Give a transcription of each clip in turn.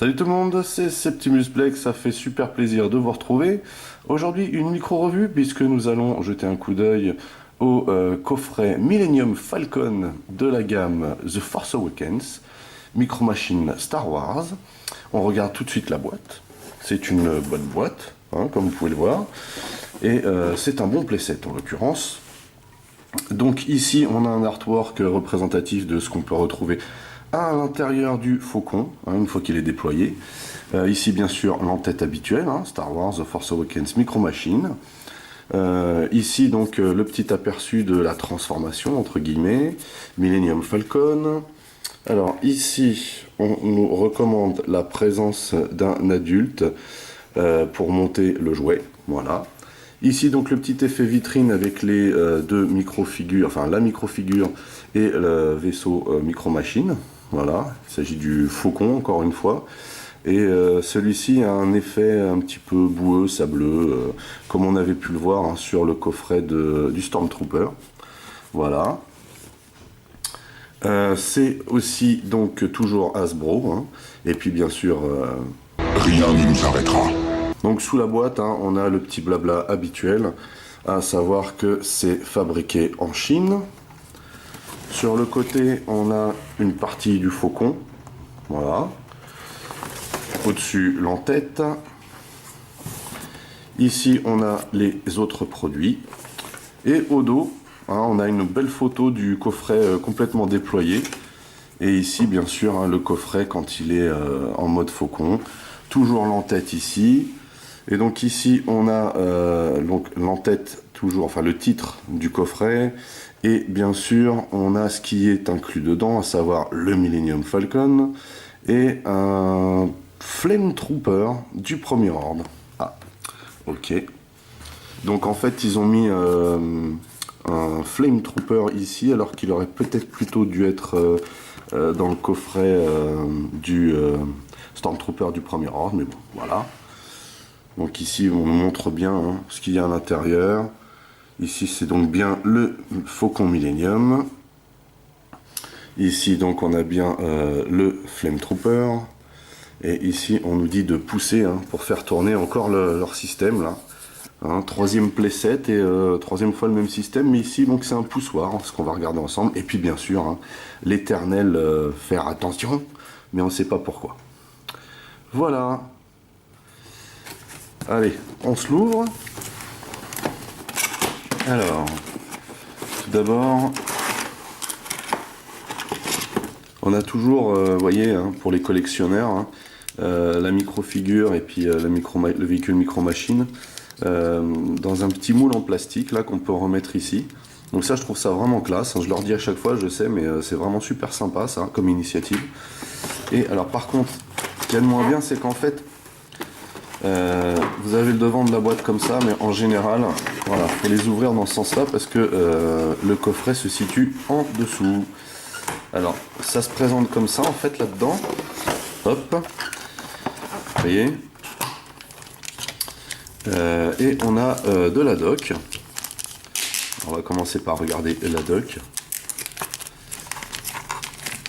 Salut tout le monde, c'est Septimus Black, ça fait super plaisir de vous retrouver. Aujourd'hui, une micro-revue, puisque nous allons jeter un coup d'œil au coffret Millennium Falcon de la gamme The Force Awakens, Micro Machine Star Wars. On regarde tout de suite la boîte. C'est une bonne boîte, hein, comme vous pouvez le voir. Et c'est un bon playset en l'occurrence. Donc ici, on a un artwork représentatif de ce qu'on peut retrouver à l'intérieur du Faucon, hein, une fois qu'il est déployé. Ici, bien sûr, l'entête habituelle, hein, Star Wars, The Force Awakens, Micro Machine. Ici, donc, le petit aperçu de la transformation, entre guillemets, Millennium Falcon. Alors, ici, on nous recommande la présence d'un adulte pour monter le jouet, voilà. Ici, donc, le petit effet vitrine avec les deux micro-figures, enfin, la micro-figure et le vaisseau micro-machine. Voilà, il s'agit du Faucon, encore une fois. Et celui-ci a un effet un petit peu boueux, sableux, comme on avait pu le voir hein, sur le coffret du Stormtrooper. Voilà. C'est aussi donc toujours Hasbro. Hein. Et puis bien sûr... Rien ne nous arrêtera. Donc sous la boîte, hein, on a le petit blabla habituel, à savoir que c'est fabriqué en Chine. Sur le côté, on a une partie du Faucon, voilà. Au-dessus, l'entête. Ici, on a les autres produits. Et au dos, hein, on a une belle photo du coffret complètement déployé. Et ici, bien sûr, hein, le coffret quand il est en mode Faucon. Toujours l'entête ici. Et donc ici, on a l'entête, toujours, enfin le titre du coffret. Et bien sûr, on a ce qui est inclus dedans, à savoir le Millennium Falcon et un Flame Trooper du premier ordre. Ah, ok. Donc en fait, ils ont mis un Flame Trooper ici, alors qu'il aurait peut-être plutôt dû être dans le coffret du Stormtrooper du premier ordre, mais bon, voilà. Donc ici, on nous montre bien hein, ce qu'il y a à l'intérieur. Ici, c'est donc bien le Faucon Millennium. Ici, donc, on a bien le Flame Trooper. Et ici, on nous dit de pousser hein, pour faire tourner encore leur système. Là. Hein, troisième playset et troisième fois le même système. Mais ici, donc, c'est un poussoir, hein, ce qu'on va regarder ensemble. Et puis, bien sûr, hein, l'éternel faire attention. Mais on ne sait pas pourquoi. Voilà. Allez, on se l'ouvre. Alors, tout d'abord, on a toujours, vous voyez, hein, pour les collectionneurs, hein, la micro-figure et puis le véhicule micro-machine dans un petit moule en plastique là qu'on peut remettre ici. Donc ça, je trouve ça vraiment classe. Hein, je leur dis à chaque fois, je sais, mais c'est vraiment super sympa ça comme initiative. Et alors, par contre, ce qu'il y a de moins bien, c'est qu'en fait, vous avez le devant de la boîte comme ça, mais en général, voilà, faut les ouvrir dans ce sens-là parce que le coffret se situe en dessous. Alors, ça se présente comme ça en fait là-dedans. Hop, vous voyez. Et on a de la doc. On va commencer par regarder la doc.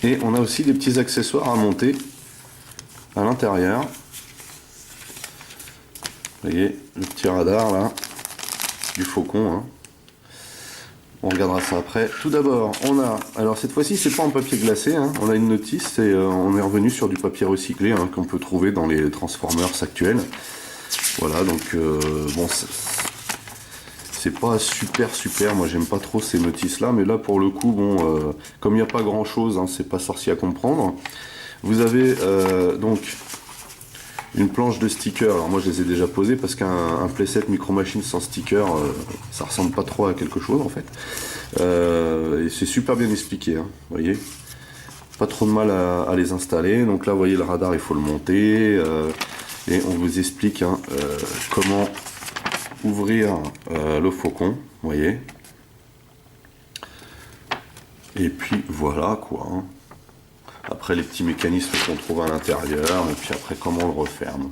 Et on a aussi des petits accessoires à monter à l'intérieur. Vous voyez le petit radar là du Faucon. Hein. On regardera ça après. Tout d'abord, on a. Alors cette fois-ci, c'est pas en papier glacé. Hein. On a une notice et on est revenu sur du papier recyclé hein, qu'on peut trouver dans les Transformers actuels. Voilà, donc bon, c'est pas super. Moi, j'aime pas trop ces notices-là, mais là pour le coup, bon, comme il n'y a pas grand-chose, hein, c'est pas sorcier à comprendre. Vous avez donc une planche de stickers. Alors moi je les ai déjà posés parce qu'un playset Micro Machine sans sticker ça ressemble pas trop à quelque chose en fait. Et c'est super bien expliqué, hein, vous voyez. Pas trop de mal à les installer. Donc là vous voyez le radar, il faut le monter et on vous explique hein, comment ouvrir le Faucon, vous voyez. Et puis voilà quoi. Hein. Après les petits mécanismes qu'on trouve à l'intérieur, et puis après comment on le referme.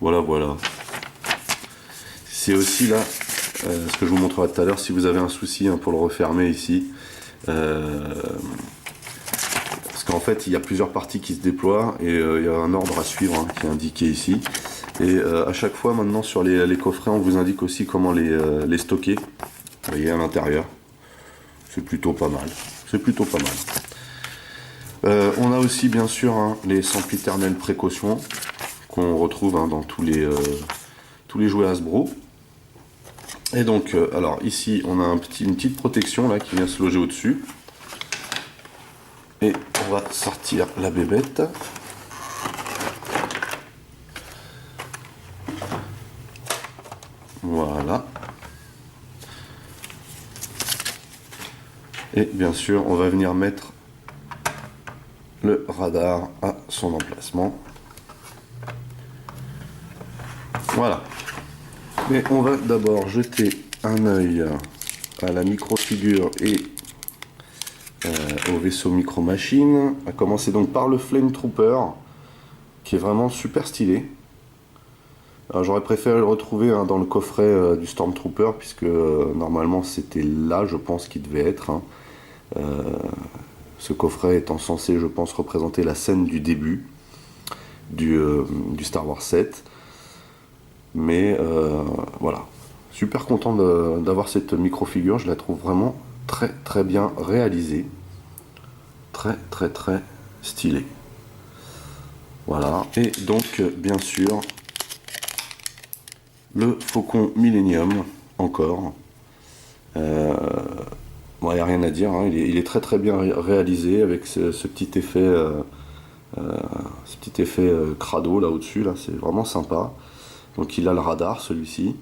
Voilà. C'est aussi là, ce que je vous montrerai tout à l'heure, si vous avez un souci hein, pour le refermer ici. Ce qu'en fait il y a plusieurs parties qui se déploient et il y a un ordre à suivre hein, qui est indiqué ici. Et à chaque fois maintenant sur les coffrets on vous indique aussi comment les stocker. Vous voyez à l'intérieur. C'est plutôt pas mal. C'est plutôt pas mal. On a aussi bien sûr hein, les sempiternelles précautions qu'on retrouve hein, dans tous les jouets Hasbro. Et donc, alors ici on a une petite protection là qui vient se loger au-dessus. Et on va sortir la bébête. Voilà. Et bien sûr, on va venir mettre le radar à son emplacement. Voilà. Mais on va d'abord jeter un œil à la micro-figure et au vaisseau micro-machine. À commencer donc par le Flame Trooper, qui est vraiment super stylé. Alors j'aurais préféré le retrouver hein, dans le coffret du Stormtrooper, puisque normalement c'était là, je pense, qu'il devait être. Hein. Ce coffret étant censé, je pense, représenter la scène du début du Star Wars 7. Mais voilà, super content d'avoir cette micro-figure, je la trouve vraiment très très bien réalisée. Très très très stylée. Voilà, et donc bien sûr, le Faucon Millennium, encore. Bon, il n'y a rien à dire, hein. Il est très très bien réalisé avec ce petit effet, crado là au-dessus, là, c'est vraiment sympa. Donc il a le radar celui-ci.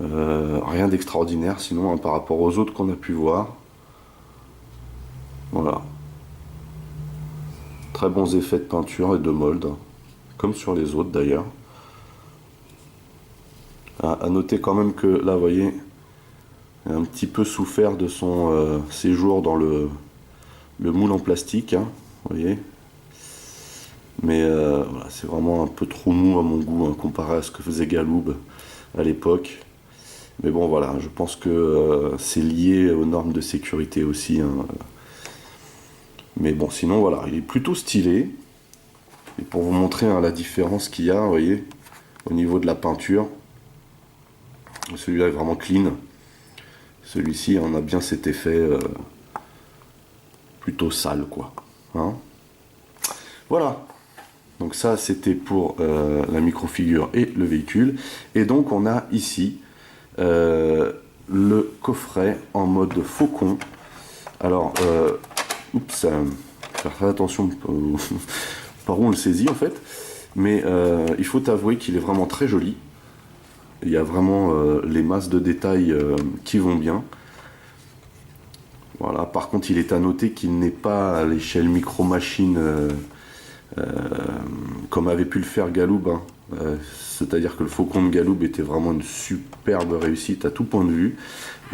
Rien d'extraordinaire sinon hein, par rapport aux autres qu'on a pu voir. Voilà. Très bons effets de peinture et de mold, comme sur les autres d'ailleurs. À noter quand même que là, vous voyez, il a un petit peu souffert de son séjour dans le moule en plastique, hein, vous voyez. Mais voilà, c'est vraiment un peu trop mou à mon goût, hein, comparé à ce que faisait Galoob à l'époque. Mais bon, voilà, je pense que c'est lié aux normes de sécurité aussi. Hein. Mais bon, sinon, voilà, il est plutôt stylé. Et pour vous montrer hein, la différence qu'il y a, vous voyez, au niveau de la peinture, celui-là est vraiment clean. Celui-ci, on a bien cet effet plutôt sale, quoi. Hein, voilà. Donc ça, c'était pour la micro-figure et le véhicule. Et donc, on a ici le coffret en mode faucon. Alors, oups, faire attention par où on le saisit en fait. Mais il faut avouer qu'il est vraiment très joli. Il y a vraiment les masses de détails qui vont bien. Voilà. Par contre, il est à noter qu'il n'est pas à l'échelle micro-machine comme avait pu le faire Galoob. Hein. C'est-à-dire que le Faucon de Galoob était vraiment une superbe réussite à tout point de vue.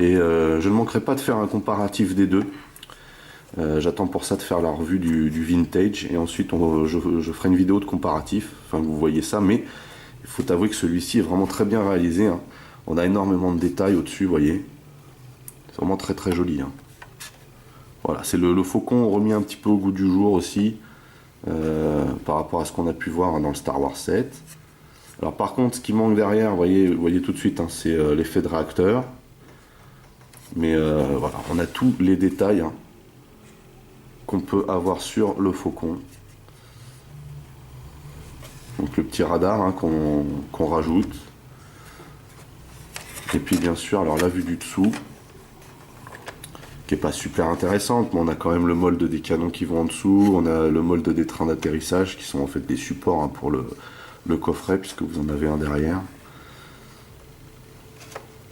Et je ne manquerai pas de faire un comparatif des deux. J'attends pour ça de faire la revue du vintage et ensuite je ferai une vidéo de comparatif, enfin que vous voyez ça, mais il faut avouer que celui-ci est vraiment très bien réalisé. Hein. On a énormément de détails au-dessus, vous voyez. C'est vraiment très très joli. Hein. Voilà, c'est le Faucon remis un petit peu au goût du jour aussi, par rapport à ce qu'on a pu voir hein, dans le Star Wars 7. Alors par contre, ce qui manque derrière, vous voyez tout de suite, hein, c'est l'effet de réacteur. Mais voilà, on a tous les détails hein, qu'on peut avoir sur le Faucon. Donc le petit radar hein, qu'on rajoute. Et puis bien sûr, alors la vue du dessous, qui est pas super intéressante, mais on a quand même le molde des canons qui vont en dessous, on a le molde des trains d'atterrissage qui sont en fait des supports hein, pour le coffret, puisque vous en avez un derrière.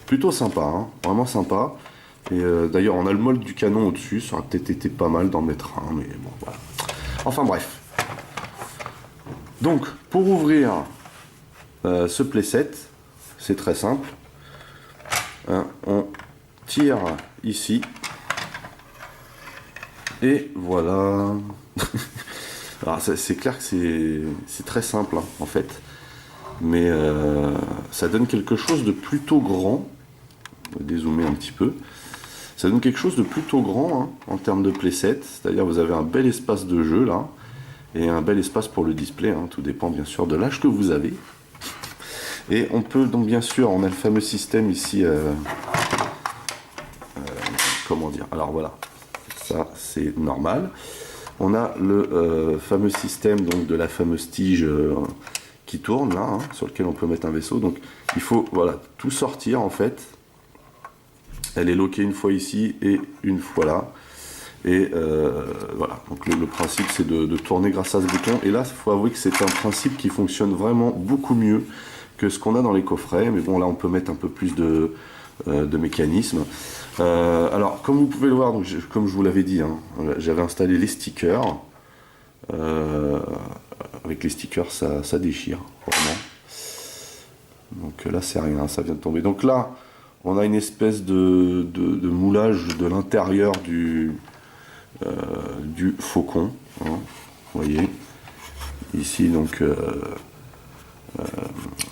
Plutôt sympa, hein, vraiment sympa. Et d'ailleurs, on a le molde du canon au-dessus, ça aurait peut-être été pas mal d'en mettre un, mais bon, voilà. Enfin bref. Donc, pour ouvrir ce playset, c'est très simple. Hein, on tire ici. Et voilà. Alors, c'est clair que c'est très simple, hein, en fait. Mais ça donne quelque chose de plutôt grand. On va dézoomer un petit peu. Ça donne quelque chose de plutôt grand hein, en termes de playset, c'est-à-dire vous avez un bel espace de jeu là, et un bel espace pour le display, hein. Tout dépend bien sûr de l'âge que vous avez. Et on peut donc bien sûr, on a le fameux système ici, comment dire, alors voilà, ça c'est normal. On a le fameux système donc de la fameuse tige qui tourne là, hein, sur lequel on peut mettre un vaisseau. Donc il faut voilà tout sortir en fait. Elle est loquée une fois ici et une fois là. Et voilà, donc le principe c'est de tourner grâce à ce bouton. Et là, il faut avouer que c'est un principe qui fonctionne vraiment beaucoup mieux que ce qu'on a dans les coffrets. Mais bon, là on peut mettre un peu plus de mécanismes. Alors, comme vous pouvez le voir, donc, comme je vous l'avais dit, hein, j'avais installé les stickers. Avec les stickers, ça déchire, vraiment. Donc là, c'est rien, ça vient de tomber. Donc là, on a une espèce de moulage de l'intérieur du faucon. Hein, vous voyez. Ici, donc,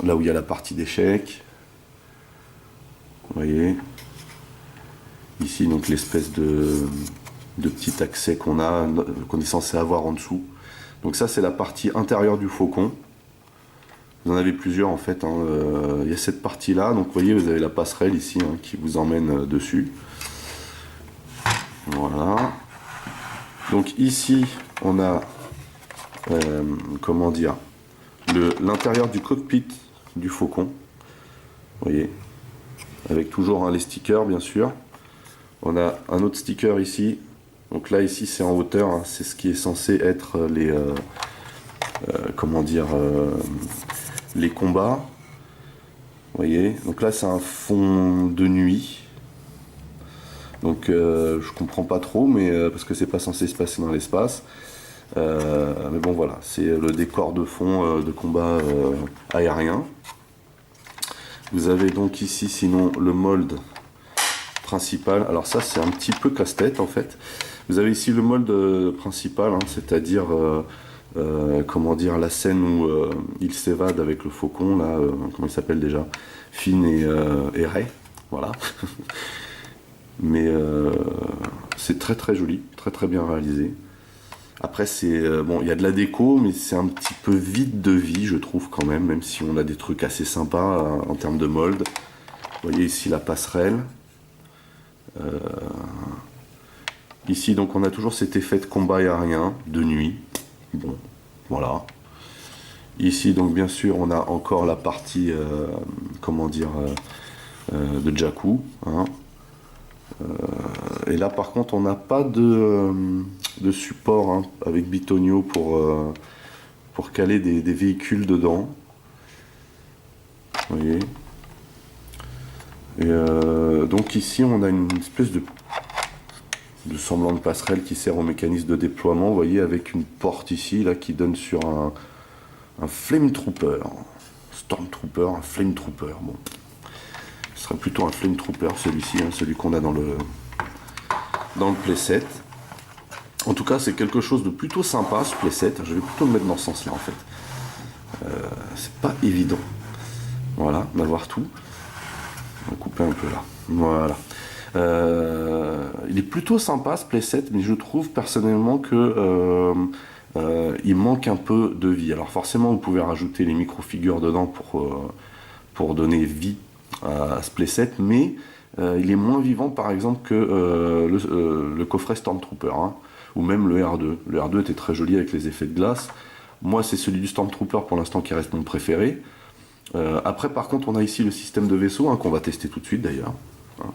là où il y a la partie d'échec. Vous voyez. Ici, donc, l'espèce de petit accès qu'on est censé avoir en dessous. Donc ça, c'est la partie intérieure du faucon. Vous en avez plusieurs en fait, hein. Il y a cette partie là, donc vous voyez vous avez la passerelle ici hein, qui vous emmène dessus. Voilà. Donc ici on a comment dire l'intérieur du cockpit du faucon. Vous voyez, avec toujours hein, les stickers bien sûr. On a un autre sticker ici. Donc là ici c'est en hauteur, hein, c'est ce qui est censé être les comment dire les combats. Vous voyez, donc là c'est un fond de nuit. Donc je comprends pas trop, mais parce que c'est pas censé se passer dans l'espace. Mais bon voilà, c'est le décor de fond de combat aérien. Vous avez donc ici sinon le mold principal. Alors ça c'est un petit peu casse-tête en fait. Vous avez ici le mold principal, hein, c'est-à-dire comment dire, la scène où il s'évade avec le faucon, là, comment il s'appelle déjà, Finn et Rey, voilà. Mais c'est très très joli, très très bien réalisé. Après c'est bon, il y a de la déco, mais c'est un petit peu vide de vie, je trouve quand même si on a des trucs assez sympas en termes de mold. Vous voyez ici la passerelle. Ici donc on a toujours cet effet de combat aérien de nuit. Bon, voilà. Ici donc bien sûr on a encore la partie comment dire de Jakku. Hein. Et là par contre on n'a pas de support hein, avec Bitonio pour caler des véhicules dedans. Vous voyez. Et donc ici on a une espèce de semblant de passerelle qui sert au mécanisme de déploiement, vous voyez, avec une porte ici là qui donne sur un Flame Trooper, Stormtrooper, un Flame Trooper. Bon, ce serait plutôt un Flame Trooper celui-ci, hein, celui qu'on a dans le playset. En tout cas, c'est quelque chose de plutôt sympa ce playset. Je vais plutôt le mettre dans ce sens-là en fait. C'est pas évident, voilà, d'avoir tout. On va couper un peu là, voilà. Il est plutôt sympa ce playset, mais je trouve personnellement que il manque un peu de vie. Alors forcément vous pouvez rajouter les micro-figures dedans pour donner vie à ce playset, mais il est moins vivant par exemple que le coffret Stormtrooper, hein, ou même le R2. Le R2 était très joli avec les effets de glace. Moi c'est celui du Stormtrooper pour l'instant qui reste mon préféré. Après par contre on a ici le système de vaisseau hein, qu'on va tester tout de suite d'ailleurs. Hein.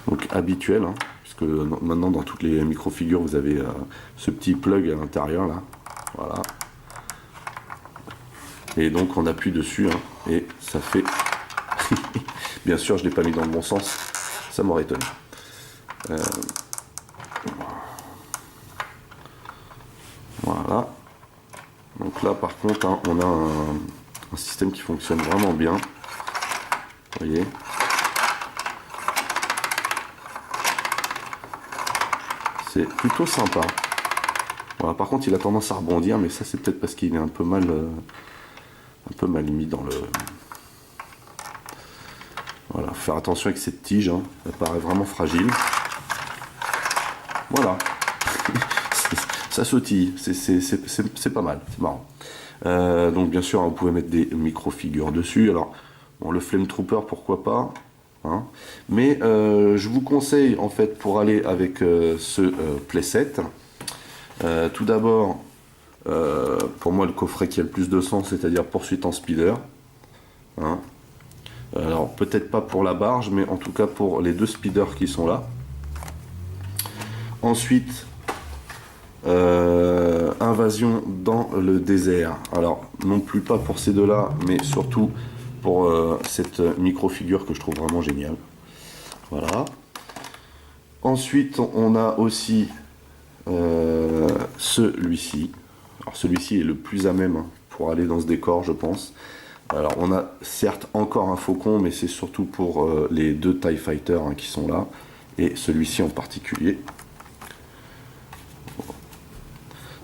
Donc habituel, hein, puisque maintenant dans toutes les micro-figures vous avez ce petit plug à l'intérieur là, voilà. Et donc on appuie dessus hein, et ça fait. Bien sûr je ne l'ai pas mis dans le bon sens, ça m'aurait étonné. Voilà. Donc là par contre hein, on a un système qui fonctionne vraiment bien. Vous voyez. C'est plutôt sympa. Voilà, par contre il a tendance à rebondir, mais ça c'est peut-être parce qu'il est un peu mal mis dans le. Voilà, faut faire attention avec cette tige, hein. Elle paraît vraiment fragile. Voilà. Ça sautille, c'est pas mal, c'est marrant. Donc bien sûr, vous pouvez mettre des micro-figures dessus. Alors, bon, le Flame Trooper, pourquoi pas, hein. Mais je vous conseille, en fait, pour aller avec ce playset, tout d'abord, pour moi, le coffret qui a le plus de sens, c'est-à-dire Poursuite en Speeder. Hein. Alors, peut-être pas pour la barge, mais en tout cas pour les deux speeders qui sont là. Ensuite, Invasion dans le désert. Alors, non plus pas pour ces deux-là, mais surtout pour cette micro-figure que je trouve vraiment géniale. Voilà. Ensuite, on a aussi celui-ci. Alors, celui-ci est le plus à même pour aller dans ce décor, je pense. Alors, on a certes encore un faucon, mais c'est surtout pour les deux TIE Fighter qui sont là, et celui-ci en particulier.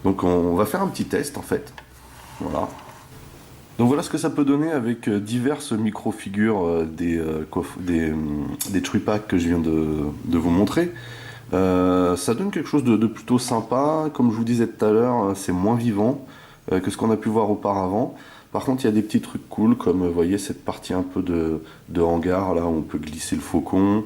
Donc on va faire un petit test en fait. Voilà. Donc voilà ce que ça peut donner avec diverses micro-figures des Tree Pack que je viens de vous montrer. Ça donne quelque chose de plutôt sympa. Comme je vous disais tout à l'heure, c'est moins vivant que ce qu'on a pu voir auparavant. Par contre, il y a des petits trucs cool, comme vous voyez cette partie un peu de hangar, là où on peut glisser le faucon.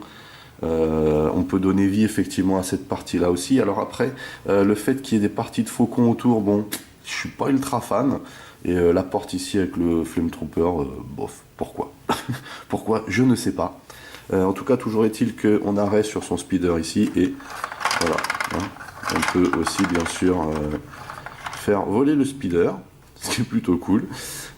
On peut donner vie effectivement à cette partie là aussi. Alors après, le fait qu'il y ait des parties de faucon autour, bon, je suis pas ultra fan. Et la porte ici avec le Flame Trooper, bof, pourquoi? Pourquoi? Je ne sais pas. En tout cas, toujours est-il qu'on arrête sur son speeder ici et voilà. Hein, on peut aussi bien sûr faire voler le speeder, ce qui est plutôt cool.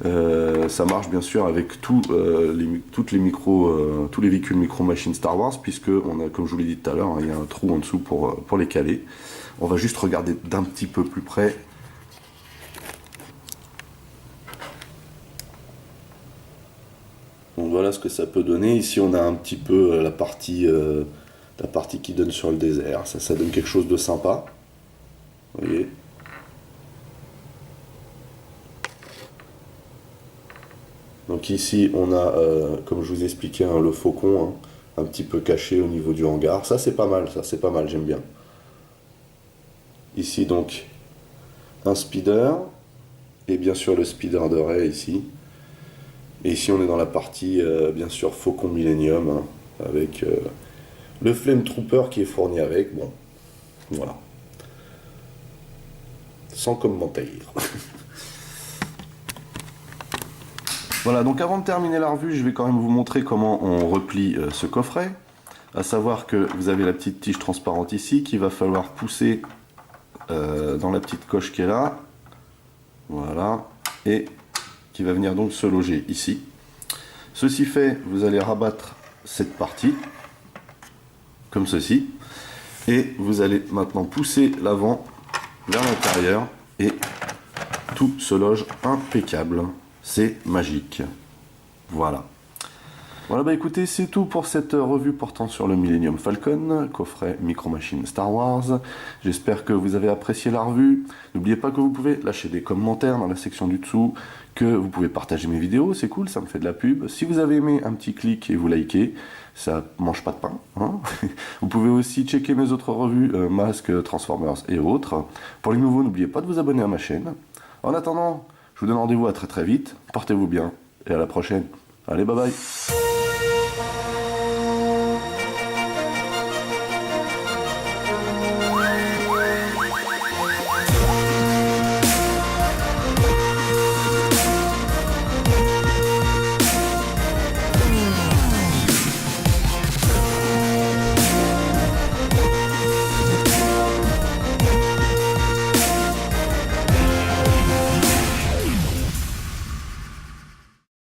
Ça marche bien sûr avec tous les véhicules micro-machines Star Wars, puisque on a, comme je vous l'ai dit tout à l'heure, il y a un trou en dessous pour les caler. On va juste regarder d'un petit peu plus près. Donc voilà ce que ça peut donner. Ici on a un petit peu la partie qui donne sur le désert. Ça donne quelque chose de sympa. Vous voyez. Donc ici on a, comme je vous expliquais, le faucon un petit peu caché au niveau du hangar. Ça c'est pas mal, j'aime bien. Ici donc un speeder, et bien sûr le speeder de Rey ici. Et ici on est dans la partie bien sûr Faucon Millennium, avec le Flame Trooper qui est fourni avec. Bon, voilà. Sans commentaire. Voilà, donc avant de terminer la revue, je vais quand même vous montrer comment on replie ce coffret. À savoir que vous avez la petite tige transparente ici qu'il va falloir pousser dans la petite coche qui est là. Voilà. Et qui va venir donc se loger ici. Ceci fait, vous allez rabattre cette partie, comme ceci. Et vous allez maintenant pousser l'avant vers l'intérieur et tout se loge impeccable. C'est magique. Voilà. Voilà, bah écoutez, c'est tout pour cette revue portant sur le Millennium Falcon, coffret Micro Machines Star Wars. J'espère que vous avez apprécié la revue. N'oubliez pas que vous pouvez lâcher des commentaires dans la section du dessous, que vous pouvez partager mes vidéos, c'est cool, ça me fait de la pub. Si vous avez aimé, un petit clic et vous likez, ça mange pas de pain. Hein. Vous pouvez aussi checker mes autres revues, Masques, Transformers et autres. Pour les nouveaux, n'oubliez pas de vous abonner à ma chaîne. En attendant, je vous donne rendez-vous à très très vite, portez-vous bien et à la prochaine. Allez, bye bye.